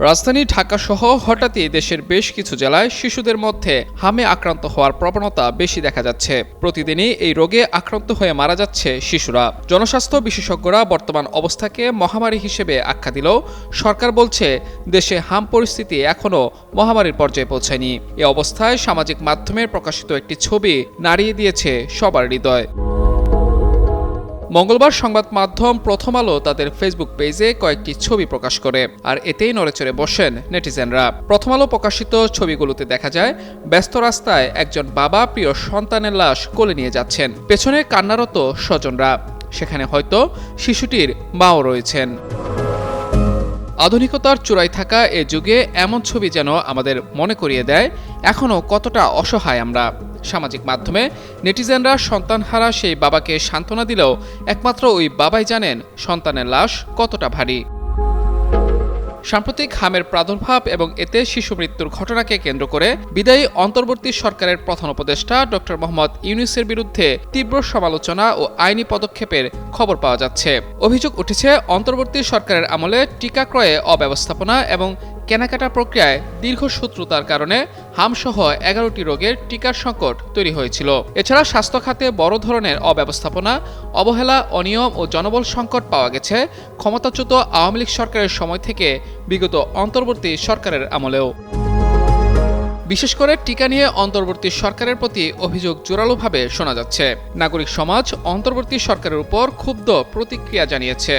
রাজধানী ঢাকাসহ হঠাৎই দেশের বেশ কিছু জেলায় শিশুদের মধ্যে হামে আক্রান্ত হওয়ার প্রবণতা বেশি দেখা যাচ্ছে। প্রতিদিনই এই রোগে আক্রান্ত হয়ে মারা যাচ্ছে শিশুরা। জনস্বাস্থ্য বিশেষজ্ঞরা বর্তমান অবস্থাকে মহামারী হিসেবে আখ্যা দিলেও সরকার বলছে দেশে হাম পরিস্থিতি এখনও মহামারীর পর্যায়ে পৌঁছায়নি। এ অবস্থায় সামাজিক মাধ্যমে প্রকাশিত একটি ছবি নাড়িয়ে দিয়েছে সবার হৃদয়। মঙ্গলবার সংবাদ মাধ্যম প্রথম আলো তাদের ফেসবুক পেজে কয়েকটি ছবি প্রকাশ করে, আর এতেই নড়েচড়ে বসেন নেটিজেনরা। প্রথম আলো প্রকাশিত ছবিগুলোতে দেখা যায় ব্যস্ত রাস্তায় একজন বাবা প্রিয় সন্তানের লাশ কোলে নিয়ে যাচ্ছেন, পেছনে কান্নারত স্বজনরা। সেখানে হয়তো শিশুটির মাও রয়েছেন। আধুনিকতার চূড়ায় থাকা এ যুগে এমন ছবি যেন আমাদের মনে করিয়ে দেয় এখনও কতটা অসহায় আমরা। সামাজিক মাধ্যমে নেটিজেনরা সন্তানহারা সেই বাবাকে সান্ত্বনা দিলেও একমাত্র ওই বাবাই জানেন সন্তানের লাশ কতটা ভারী। সাম্প্রতিক হামের প্রাদুর্ভাব এবং এতে শিশু মৃত্যুর ঘটনাকে কেন্দ্র করে বিদায়ী অন্তর্বর্তী সরকারের প্রধান উপদেষ্টা ডক্টর মোহাম্মদ ইউনূসের বিরুদ্ধে তীব্র সমালোচনা ও আইনি পদক্ষেপের খবর পাওয়া যাচ্ছে। অভিযোগ উঠেছে অন্তর্বর্তী সরকারের আমলে টিকা ক্রয়ে অব্যবস্থাপনা এবং কেনাকাটা প্রক্রিয়ায় দীর্ঘসূত্রতার কারণে হামসহ 11টি রোগের টিকার সংকট তৈরি হয়েছিল। এছাড়া স্বাস্থ্য খাতে বড় ধরনের অব্যবস্থাপনা, অবহেলা, অনিয়ম ও জনবল সংকট পাওয়া গেছে ক্ষমতাচ্যুত আওয়ামী লীগ সরকারের সময় থেকে বিগত অন্তর্বর্তী সরকারের আমলেও। বিশেষ করে টিকা নিয়ে অন্তর্বর্তী সরকারের প্রতি অভিযোগ জোরালোভাবে শোনা যাচ্ছে। নাগরিক সমাজ অন্তর্বর্তী সরকারের উপর ক্ষুব্ধ প্রতিক্রিয়া জানিয়েছে।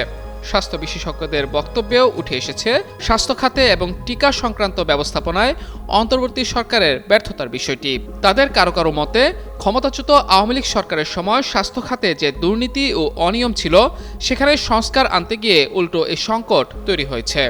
স্বাস্থ্য বিশেষজ্ঞদের বক্তব্যেও উঠে এসেছে স্বাস্থ্য খাতে এবং টিকা সংক্রান্ত ব্যবস্থাপনায় অন্তর্বর্তী সরকারের ব্যর্থতার বিষয়টি। তাদের কারো কারো মতে ক্ষমতাচ্যুত আওয়ামী লীগ সরকারের সময় স্বাস্থ্য খাতে যে দুর্নীতি ও অনিয়ম ছিল সেখানে সংস্কার আনতে গিয়ে উল্টো এই সংকট তৈরি হয়েছে।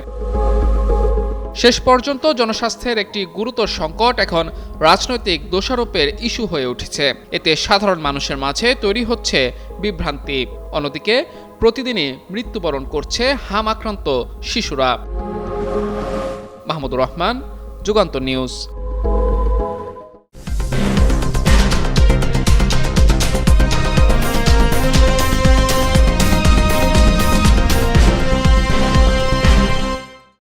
শেষ পর্যন্ত জনস্বাস্থ্যের একটি গুরুতর সংকট এখন রাজনৈতিক দোষারোপের ইস্যু হয়ে উঠেছে। এতে সাধারণ মানুষের মাঝে তৈরি হচ্ছে বিভ্রান্তি। অন্যদিকে প্রতিদিনই মৃত্যুবরণ করছে হাম আক্রান্ত শিশুরা। মাহমুদুর রহমান, যুগান্তর নিউজ।